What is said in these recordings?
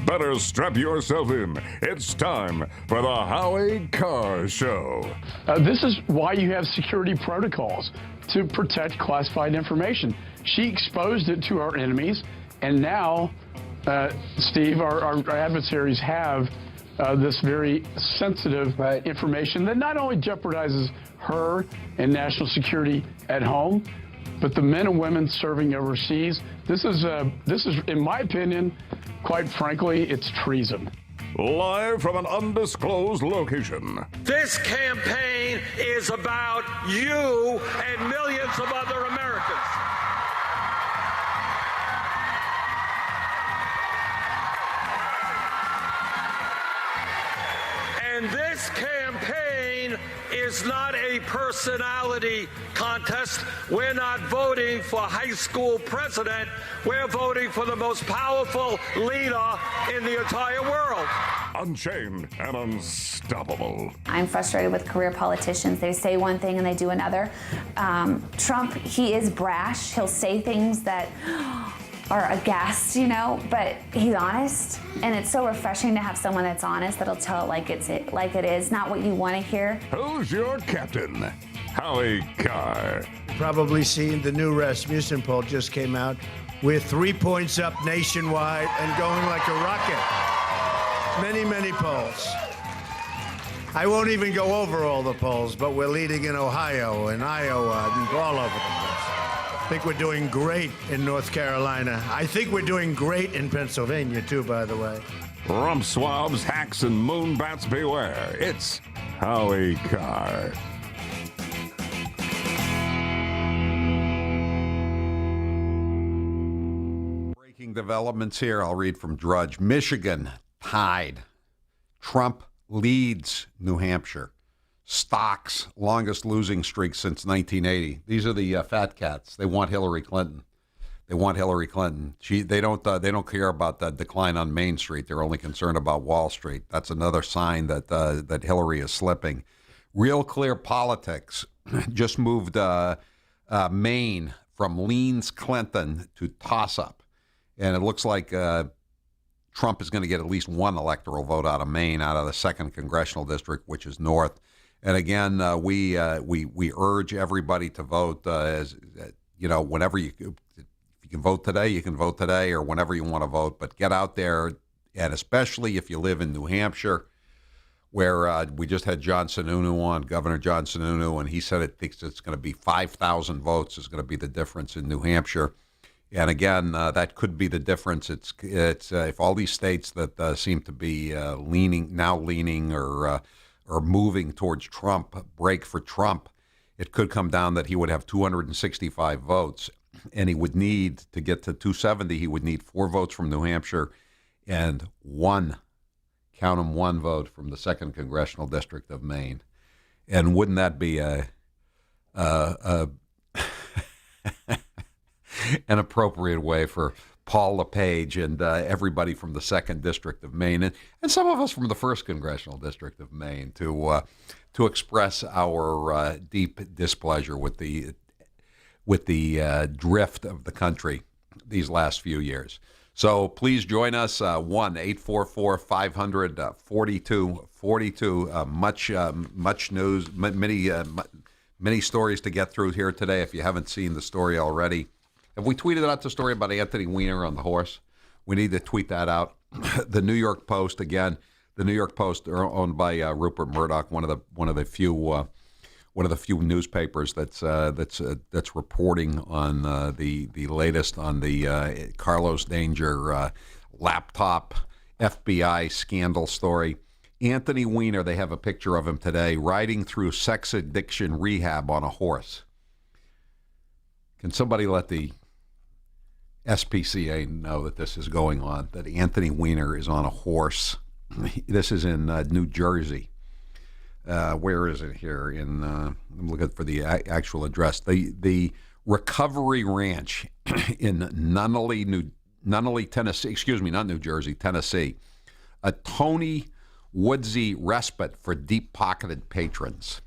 better strap yourself in. It's time for the Howie Carr Show. This is why you have security protocols, to protect classified information. She exposed it to our enemies, and now, Steve, our adversaries have this very sensitive information that not only jeopardizes her and national security at home, but the men and women serving overseas. This is, in my opinion, quite frankly, it's treason. Live from an undisclosed location. This campaign is about you and millions of other Americans. And this campaign is not a personality contest. We're not voting for high school president. We're voting for the most powerful leader in the entire world. Unchained and unstoppable. I'm frustrated with career politicians. They say one thing and they do another. Trump, he is brash. He'll say things that are aghast, but he's honest. And it's so refreshing to have someone that's honest, that'll tell it like it is, not what you want to hear. Who's your captain? Howie Carr. Probably seen the new Rasmussen poll just came out. We're 3 points up nationwide and going like a rocket. Many, many polls. I won't even go over all the polls, but we're leading in Ohio and Iowa and all over the place. I think we're doing great in North Carolina. I think we're doing great in Pennsylvania, too, by the way. Rump swabs, hacks, and moonbats beware. It's Howie Carr. Breaking developments here. I'll read from Drudge. Michigan tied. Trump leads New Hampshire. Stocks, longest losing streak since 1980. These are the fat cats. They want Hillary Clinton. They want Hillary Clinton. They don't care about the decline on Main Street. They're only concerned about Wall Street. That's another sign that Hillary is slipping. Real Clear Politics just moved Maine from leans Clinton to toss-up. And it looks like Trump is going to get at least one electoral vote out of Maine, out of the 2nd Congressional District, which is north. And again, we urge everybody to vote. Whenever if you can vote today, you can vote today, or whenever you want to vote. But get out there, and especially if you live in New Hampshire, where we just had John Sununu on, Governor John Sununu, and he said it thinks it's going to be 5,000 votes is going to be the difference in New Hampshire. And again, that could be the difference. It's if all these states that seem to be leaning or moving towards Trump, break for Trump, it could come down that he would have 265 votes, and he would need to get to 270. He would need 4 votes from New Hampshire and one vote from the 2nd Congressional District of Maine. And wouldn't that be an appropriate way for Paul LePage and everybody from the 2nd District of Maine and some of us from the 1st Congressional District of Maine to express our deep displeasure with the drift of the country these last few years. So please join us, 1-844-500-4242. Much news, many stories to get through here today if you haven't seen the story already. Have we tweeted out the story about Anthony Weiner on the horse? We need to tweet that out. The New York Post, again, the New York Post are owned by Rupert Murdoch, one of the few newspapers that's reporting on the latest on the Carlos Danger laptop FBI scandal story. Anthony Weiner, they have a picture of him today riding through sex addiction rehab on a horse. Can somebody let the SPCA know that this is going on, that Anthony Weiner is on a horse? This is in New Jersey. Where is it here? I'm looking for the actual address. The Recovery Ranch in Nunnally, Tennessee. Excuse me, not New Jersey, Tennessee. A Tony Woodsy respite for deep-pocketed patrons.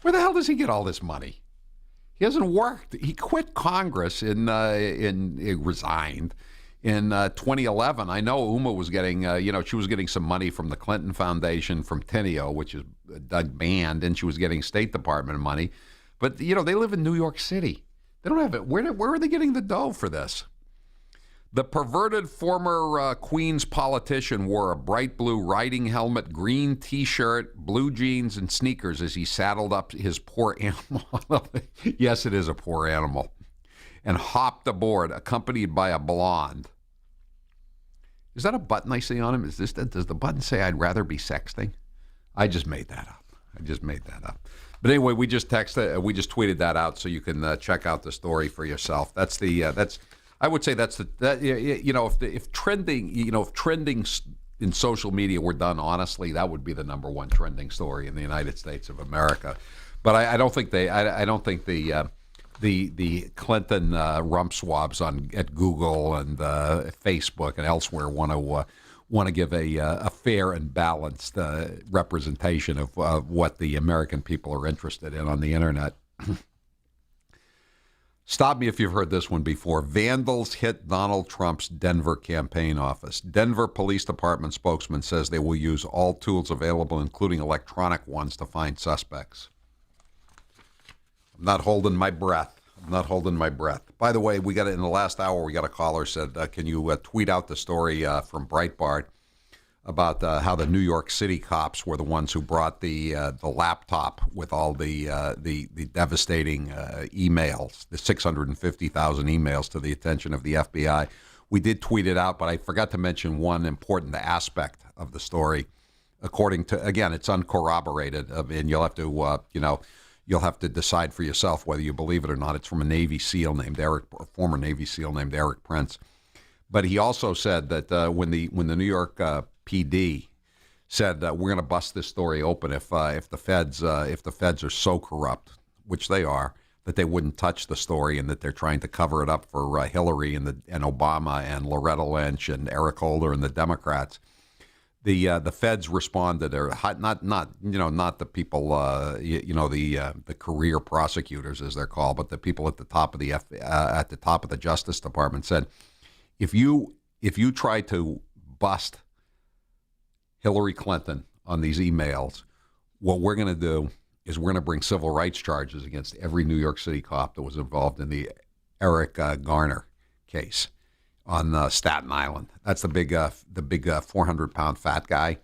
Where the hell does he get all this money? He hasn't worked. He quit Congress he resigned in 2011. I know Uma was getting, she was getting some money from the Clinton Foundation, from Teneo, which is Doug Band, and she was getting State Department money. But, they live in New York City. They don't have it. Where are they getting the dough for this? The perverted former Queens politician wore a bright blue riding helmet, green T-shirt, blue jeans, and sneakers as he saddled up his poor animal. Yes, it is a poor animal. And hopped aboard, accompanied by a blonde. Is that a button I see on him? Does the button say "I'd rather be sexting"? I just made that up. But anyway, we just tweeted that out, so you can check out the story for yourself. I would say if trending in social media were done honestly, that would be the number one trending story in the United States of America. But I don't think the Clinton rump swabs at Google and Facebook and elsewhere want to give a fair and balanced representation of what the American people are interested in on the internet. Stop me if you've heard this one before. Vandals hit Donald Trump's Denver campaign office. Denver Police Department spokesman says they will use all tools available, including electronic ones, to find suspects. I'm not holding my breath. By the way, in the last hour, we got a caller said, can you tweet out the story from Breitbart about how the New York City cops were the ones who brought the laptop with all the devastating emails, the 650,000 emails, to the attention of the FBI. We did tweet it out, but I forgot to mention one important aspect of the story. According to, again, it's uncorroborated, and you'll have to you'll have to decide for yourself whether you believe it or not. It's from a former Navy SEAL named Eric Prince. But he also said that when the New York PD said we're going to bust this story open if the feds are so corrupt, which they are, that they wouldn't touch the story, and that they're trying to cover it up for Hillary and Obama and Loretta Lynch and Eric Holder and the Democrats. The feds responded, or not the people, the career prosecutors as they're called, but the people at the top of the Justice Department said, if you try to bust Hillary Clinton on these emails, what we're going to do is we're going to bring civil rights charges against every New York City cop that was involved in the Eric Garner case on Staten Island. That's the big 400-pound fat guy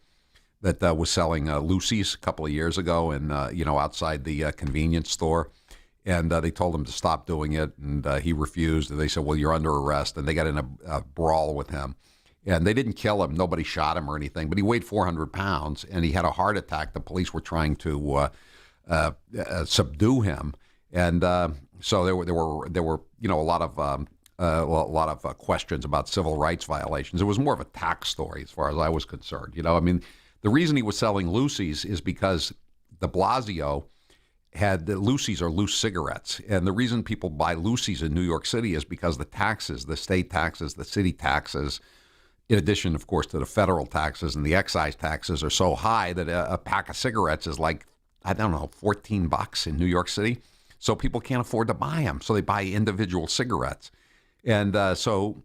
that was selling Lucy's a couple of years ago, and outside the convenience store. And they told him to stop doing it, and he refused. And they said, "Well, you're under arrest." And they got in a brawl with him. And they didn't kill him. Nobody shot him or anything. But he weighed 400 pounds, and he had a heart attack. The police were trying to subdue him, and so there were a lot of questions about civil rights violations. It was more of a tax story as far as I was concerned. The reason he was selling Lucy's is because de Blasio had Lucy's or loose cigarettes. And the reason people buy Lucy's in New York City is because the taxes, the state taxes, the city taxes, in addition, of course, to the federal taxes and the excise taxes, are so high that a pack of cigarettes is like, $14 in New York City. So people can't afford to buy them. So they buy individual cigarettes. And so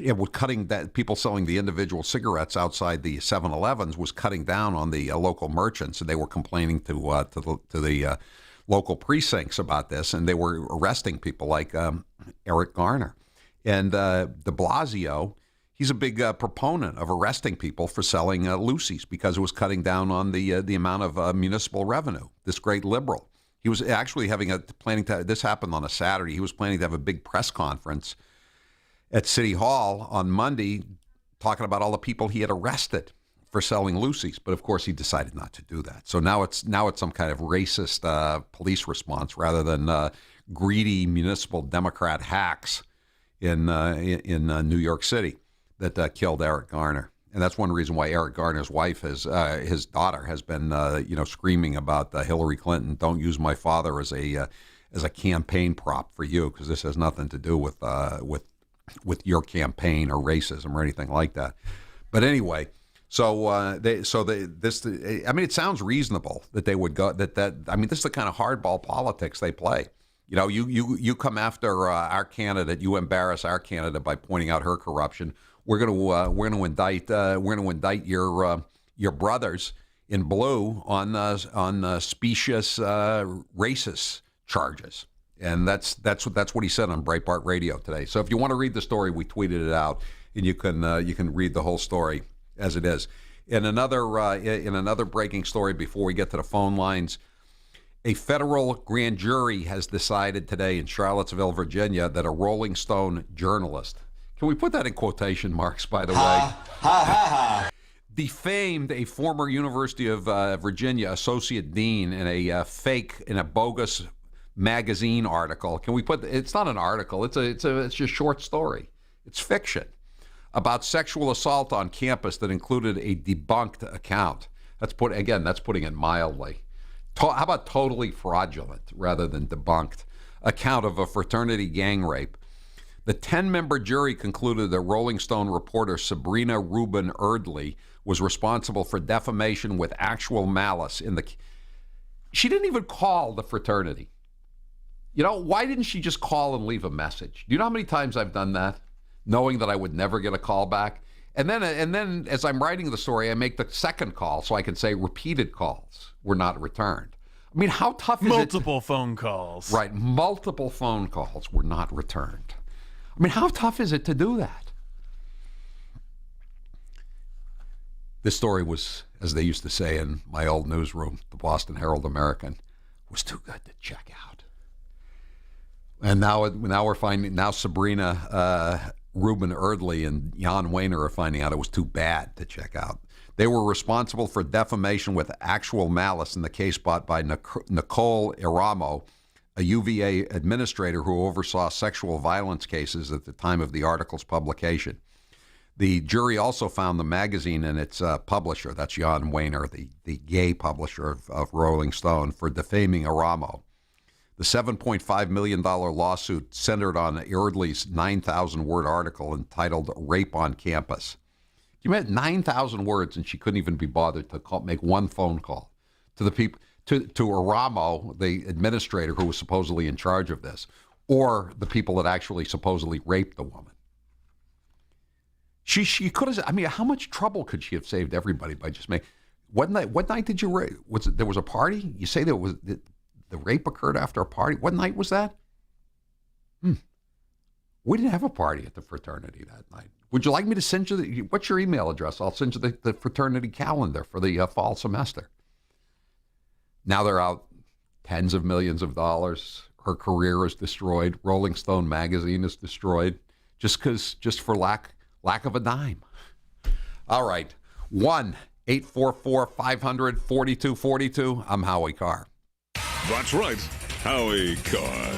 it was cutting that, people selling the individual cigarettes outside the 7-Elevens was cutting down on the local merchants, and they were complaining to the local precincts about this, and they were arresting people like Eric Garner. And de Blasio, he's a big proponent of arresting people for selling Lucy's because it was cutting down on the amount of municipal revenue. This great liberal. He was actually this happened on a Saturday. He was planning to have a big press conference at City Hall on Monday, talking about all the people he had arrested for selling Lucy's. But of course, he decided not to do that. So now it's some kind of racist police response rather than greedy municipal Democrat hacks in New York City that killed Eric Garner. And that's one reason why Eric Garner's wife, his daughter, has been screaming about Hillary Clinton. Don't use my father as a campaign prop for you, because this has nothing to do with your campaign or racism or anything like that. But anyway, it sounds reasonable that they would go. This is the kind of hardball politics they play. You know, you come after our candidate, you embarrass our candidate by pointing out her corruption. We're going to indict your brothers in blue on specious racist charges. And that's what he said on Breitbart Radio today. So if you want to read the story, we tweeted it out, and you can read the whole story as it is. In another breaking story, before we get to the phone lines, a federal grand jury has decided today in Charlottesville, Virginia, that a Rolling Stone journalist, can we put that in quotation marks, by the way, defamed a former University of Virginia associate dean in a bogus magazine article. Can we put? It's not an article. It's a short story. It's fiction about sexual assault on campus that included a debunked account. That's putting it mildly. How about totally fraudulent rather than debunked account of a fraternity gang rape? The 10-member jury concluded that Rolling Stone reporter Sabrina Rubin Erdley was responsible for defamation with actual malice She didn't even call the fraternity. You know, why didn't she just call and leave a message? Do you know how many times I've done that, knowing that I would never get a call back? And then as I'm writing the story, I make the second call so I can say repeated calls were not returned. I mean, how tough is it? Multiple phone calls. Right, multiple phone calls were not returned. I mean, how tough is it to do that? This story was, as they used to say in my old newsroom, the Boston Herald-American, was too good to check out. And now Sabrina Rubin Erdley and Jan Wayner are finding out it was too bad to check out. They were responsible for defamation with actual malice in the case brought by Nicole Iramo, a UVA administrator who oversaw sexual violence cases at the time of the article's publication. The jury also found the magazine and its publisher, that's Jan Wayner, the gay publisher of Rolling Stone, for defaming Iramo. The $7.5 million lawsuit centered on Erdley's 9,000-word article entitled Rape on Campus. You meant 9,000 words, and she couldn't even be bothered to make one phone call to the people, to Iramo, the administrator who was supposedly in charge of this, or the people that actually supposedly raped the woman. She could have. I mean, how much trouble could she have saved everybody by just making? What night did you rape? There was a party? You say there was the rape occurred after a party. What night was that? We didn't have a party at the fraternity that night. Would you like me to send you what's your email address? I'll send you the fraternity calendar for the fall semester. Now they're out tens of millions of dollars. Her career is destroyed. Rolling Stone magazine is destroyed just for lack of a dime. All right. 1-844-500-4242. I'm Howie Carr. That's right, Howie Carr.